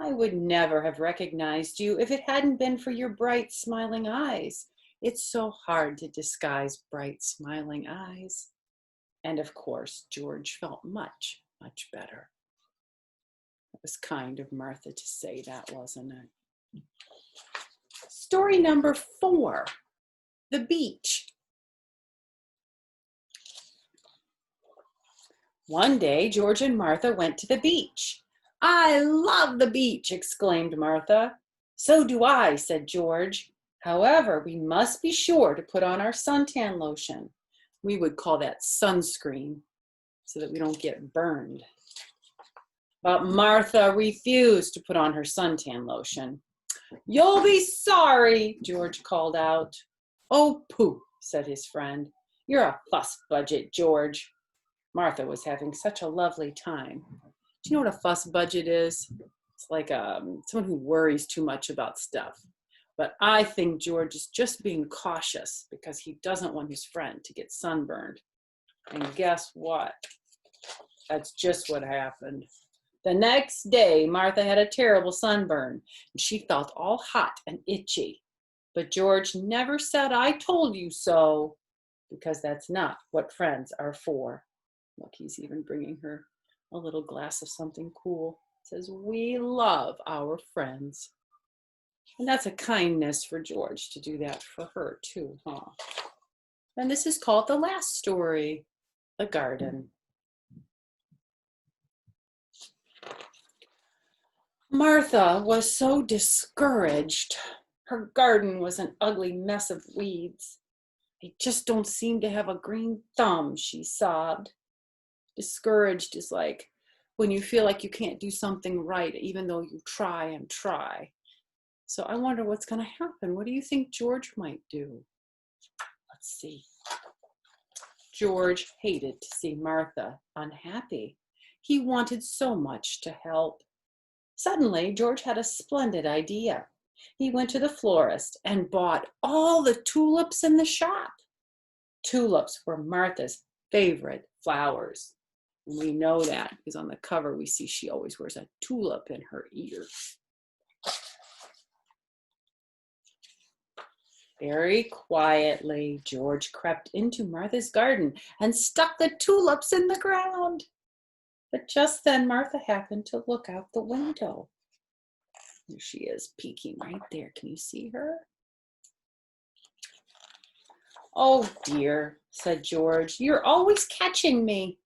I would never have recognized you if it hadn't been for your bright, smiling eyes. It's so hard to disguise bright, smiling eyes. And of course, George felt much, much better. It was kind of Martha to say that, wasn't it? Story number 4, the beach. One day, George and Martha went to the beach. I love the beach, exclaimed Martha. So do I, said George. However, we must be sure to put on our suntan lotion. We would call that sunscreen so that we don't get burned. But Martha refused to put on her suntan lotion. You'll be sorry, George called out. Oh, pooh, said his friend. You're a fuss budget, George. Martha was having such a lovely time. Do you know what a fuss budget is? It's like someone who worries too much about stuff. But I think George is just being cautious because he doesn't want his friend to get sunburned. And guess what? That's just what happened. The next day, Martha had a terrible sunburn, and she felt all hot and itchy. But George never said, I told you so, because that's not what friends are for. Look, he's even bringing her a little glass of something cool. It says, we love our friends. And that's a kindness for George to do that for her too, huh? And this is called the last story, the garden. Martha was so discouraged. Her garden was an ugly mess of weeds. I just don't seem to have a green thumb, she sobbed. Discouraged is like when you feel like you can't do something right, even though you try and try. So I wonder what's going to happen. What do you think George might do? Let's see. George hated to see Martha unhappy. He wanted so much to help. Suddenly, George had a splendid idea. He went to the florist and bought all the tulips in the shop. Tulips were Martha's favorite flowers. We know that because on the cover we see she always wears a tulip in her ear. Very quietly, George crept into Martha's garden and stuck the tulips in the ground. But just then Martha happened to look out the window. There she is, peeking right there. Can you see her? Oh dear, said George, you're always catching me.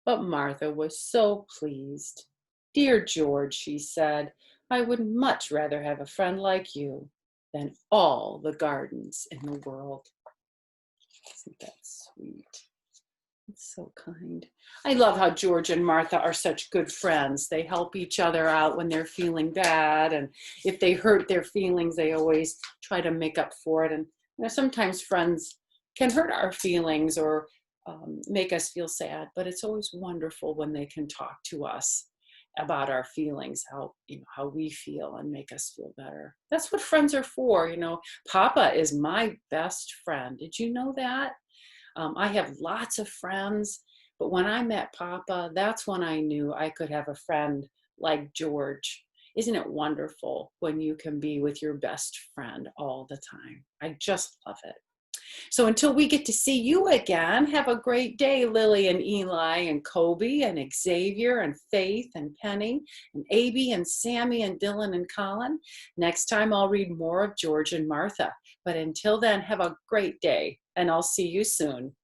But Martha was so pleased. Dear George, she said, I would much rather have a friend like you than all the gardens in the world. Isn't that sweet? It's so kind. I love how George and Martha are such good friends. They help each other out when they're feeling bad, and if they hurt their feelings, they always try to make up for it. And sometimes friends can hurt our feelings or make us feel sad, but it's always wonderful when they can talk to us about our feelings, how we feel, and make us feel better. That's what friends are for. Papa is my best friend. Did you know that? I have lots of friends, but when I met Papa, that's when I knew I could have a friend like George. Isn't it wonderful when you can be with your best friend all the time? I just love it. So until we get to see you again, have a great day, Lily and Eli and Kobe and Xavier and Faith and Penny and Abby and Sammy and Dylan and Colin. Next time I'll read more of George and Martha. But until then, have a great day, and I'll see you soon.